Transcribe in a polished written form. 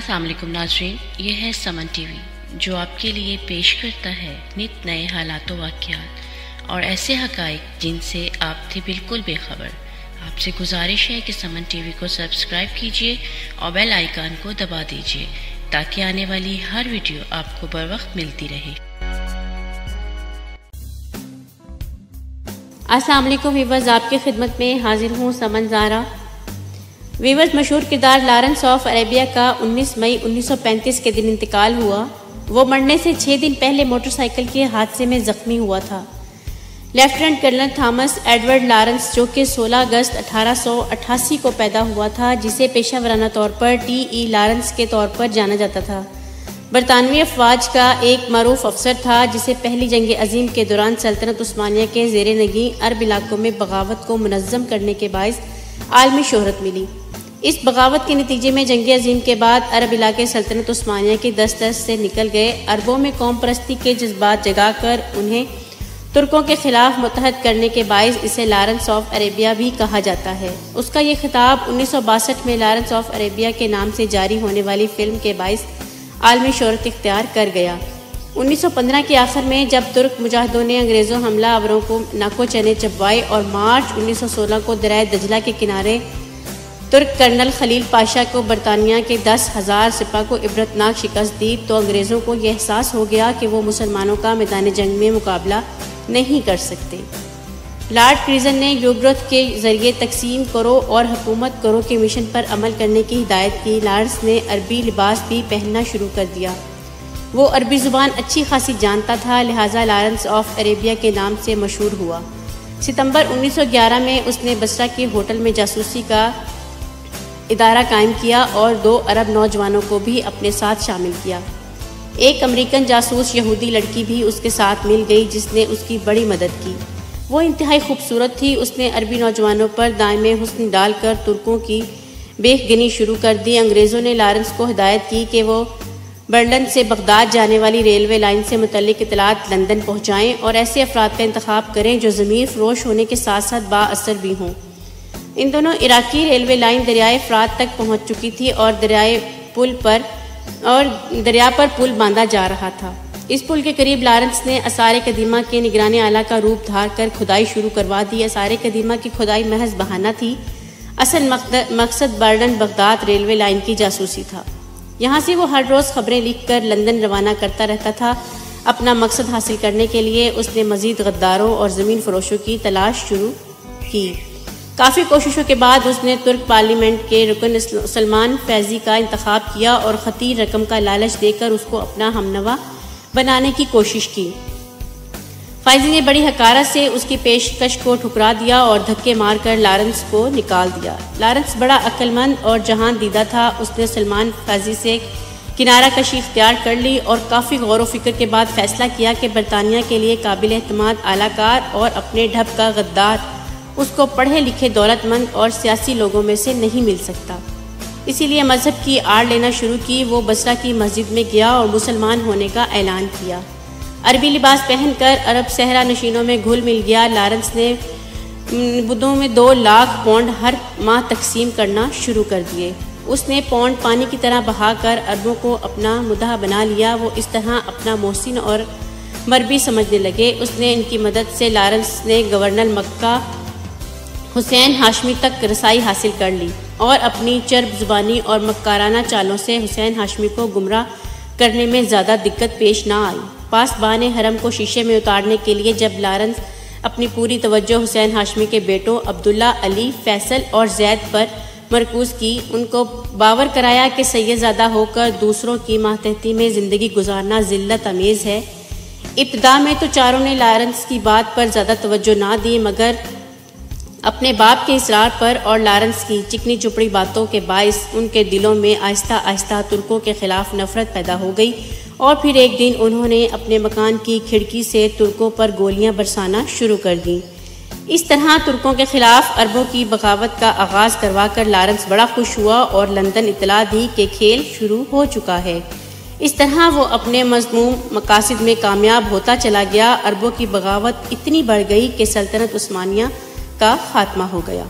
अस्सलाम वालेकुम नाज़रीन, ये है समन टीवी जो आपके लिए पेश करता है नित नए हालातों वाक़यात और ऐसे हक़ाइक़ जिनसे आप थे बिल्कुल बेखबर। आपसे गुजारिश है कि समन टीवी को सब्सक्राइब कीजिए और बेल आइकन को दबा दीजिए ताकि आने वाली हर वीडियो आपको बर वक्त मिलती रहे। अस्सलाम वालेकुम वीवर्स, आपकी खिदमत में हाजिर हूँ समन ज़ारा। वीवर्स, मशहूर किरदार लॉरेंस ऑफ अरेबिया का 19 मई 1935 के दिन इंतकाल हुआ। वो मरने से 6 दिन पहले मोटरसाइकिल के हादसे में जख्मी हुआ था। Lieutenant colonel Thomas Edward Lawrence, जो कि 16 अगस्त 1888 को पैदा हुआ था, जिसे पेशा वराना तौर पर T.E. लॉरेंस के तौर पर जाना जाता था, बरतानवी अफवाज का एक मरूफ अफसर था जिसे पहली जंग अजीम के दौरान सल्तनत उस्मानिया के ज़ेर नगी अरब इलाकों में बगावत को मुनज़्ज़म करने के बाइस आलमी शोहरत मिली। इस बगावत के नतीजे में जंग अजीम के बाद अरब इलाके सल्तनत उस्मानिया की दस्तरस से निकल गए। अरबों में कौम परस्ती के जज्बात जगाकर उन्हें तुर्कों के खिलाफ मुत्तहद करने के बाइस इसे लॉरेंस ऑफ अरेबिया भी कहा जाता है। उसका ये खिताब 1962 में लॉरेंस ऑफ अरेबिया के नाम से जारी होने वाली फिल्म के बाइस आलमी शोहरत इख्तियार कर गया। 1915 के आखिर में जब तुर्क मुजाहिदों ने अंग्रेज़ों हमला आवरों को नाको चने चबवाए और मार्च 1916 को दरिया दजला के किनारे तुर्क कर्नल खलील पाशा को बरतानिया के 10,000 सिपाह को इबरतनाक शिकस्त दी, तो अंग्रेज़ों को यह एहसास हो गया कि वो मुसलमानों का मैदान जंग में मुकाबला नहीं कर सकते। लॉर्ड क्रिजन ने यूरोप के जरिए तकसीम करो और हुकूमत करो के मिशन पर अमल करने की हिदायत की। लॉरेंस ने अरबी लिबास भी पहनना शुरू कर दिया। वो अरबी ज़ुबान अच्छी खासी जानता था, लिहाजा लॉरेंस ऑफ अरेबिया के नाम से मशहूर हुआ। सितंबर 1911 में उसने बसरा के होटल में जासूसी का इदारा कायम किया और 2 अरब नौजवानों को भी अपने साथ शामिल किया। एक अमेरिकन जासूस यहूदी लड़की भी उसके साथ मिल गई जिसने उसकी बड़ी मदद की। वो इंतहाई खूबसूरत थी। उसने अरबी नौजवानों पर दायमे हुस्न डालकर तुर्कों की बेखगिनी शुरू कर दी। अंग्रेज़ों ने लॉरेंस को हिदायत की कि वो बर्लिन से बगदाद जाने वाली रेलवे लाइन से मुतल्लिक इतलात लंदन पहुँचाएँ और ऐसे अफराद का इंतखाब करें जो ज़मीर फरोश होने के साथ साथ बाअसर भी हों। इन दोनों इराकी रेलवे लाइन दरियाए फ़रात तक पहुंच चुकी थी और दरिया पर पुल बांधा जा रहा था। इस पुल के करीब लॉरेंस ने आसार कदीमा के निगरानी आला का रूप धार कर खुदाई शुरू करवा दी। आसार कदीमा की खुदाई महज बहाना थी, असल मकसद बर्लिन बगदाद रेलवे लाइन की जासूसी था। यहाँ से वो हर रोज़ खबरें लिख कर लंदन रवाना करता रहता था। अपना मकसद हासिल करने के लिए उसने मज़ीद गद्दारों और ज़मीन फरोशों की तलाश शुरू की। काफ़ी कोशिशों के बाद उसने तुर्क पार्लियामेंट के रुकन सलमान फैज़ी का इंतखाब किया और खतीर रकम का लालच देकर उसको अपना हमनवा बनाने की कोशिश की। फैज़ी ने बड़ी हकारत से उसकी पेशकश को ठुकरा दिया और धक्के मारकर लॉरेंस को निकाल दिया। लॉरेंस बड़ा अक्लमंद और जहान दीदा था। उसने सलमान फैज़ी से किनारा कशी इख्तियार कर ली और काफ़ी गौर व फिक्र के बाद फैसला किया कि बरतानिया के लिए काबिल एतमाद आलाकार और अपने ढब का गद्दार उसको पढ़े लिखे दौलतमंद और सियासी लोगों में से नहीं मिल सकता। इसीलिए मजहब की आड़ लेना शुरू की। वो बसरा की मस्जिद में गया और मुसलमान होने का ऐलान किया। अरबी लिबास पहनकर अरब सहरा नशीनों में घुल मिल गया। लॉरेंस ने बुद्धों में 2 लाख पौंड हर माह तकसीम करना शुरू कर दिए। उसने पौंड पानी की तरह बहाकर अरबों को अपना मुद्दा बना लिया। वो इस तरह अपना मोहसिन और मरबी समझने लगे। उसने इनकी मदद से लॉरेंस ने गवर्नर मक्का हुसैन हाशमी तक रसाई हासिल कर ली और अपनी चर्ब जुबानी और मक्काराना चालों से हुसैन हाशमी को गुमराह करने में ज़्यादा दिक्कत पेश ना आई। पासबान हरम को शीशे में उतारने के लिए जब लॉरेंस अपनी पूरी तवज्जो हुसैन हाशमी के बेटों अब्दुल्ला, अली, फैसल और जैद पर मरकूज़ की, उनको बावर कराया कि सैयदज़ादा होकर दूसरों की मातहती में ज़िंदगी गुजारना ज़िल्लत अमेज़ है। इब्तिदा में तो चारों ने लॉरेंस की बात पर ज़्यादा तवज्जो ना दी, मगर अपने बाप के इसरार पर और लॉरेंस की चिकनी चुपड़ी बातों के बाइस उनके दिलों में आहिस्ता आहिस्ता तुर्कों के खिलाफ नफरत पैदा हो गई और फिर एक दिन उन्होंने अपने मकान की खिड़की से तुर्कों पर गोलियां बरसाना शुरू कर दी। इस तरह तुर्कों के खिलाफ अरबों की बगावत का आगाज़ करवाकर लॉरेंस बड़ा खुश हुआ और लंदन इतला दी कि खेल शुरू हो चुका है। इस तरह वो अपने मज़मूम मकासद में कामयाब होता चला गया। अरबों की बगावत इतनी बढ़ गई कि सल्तनत उस्मानिया का खात्मा हो गया।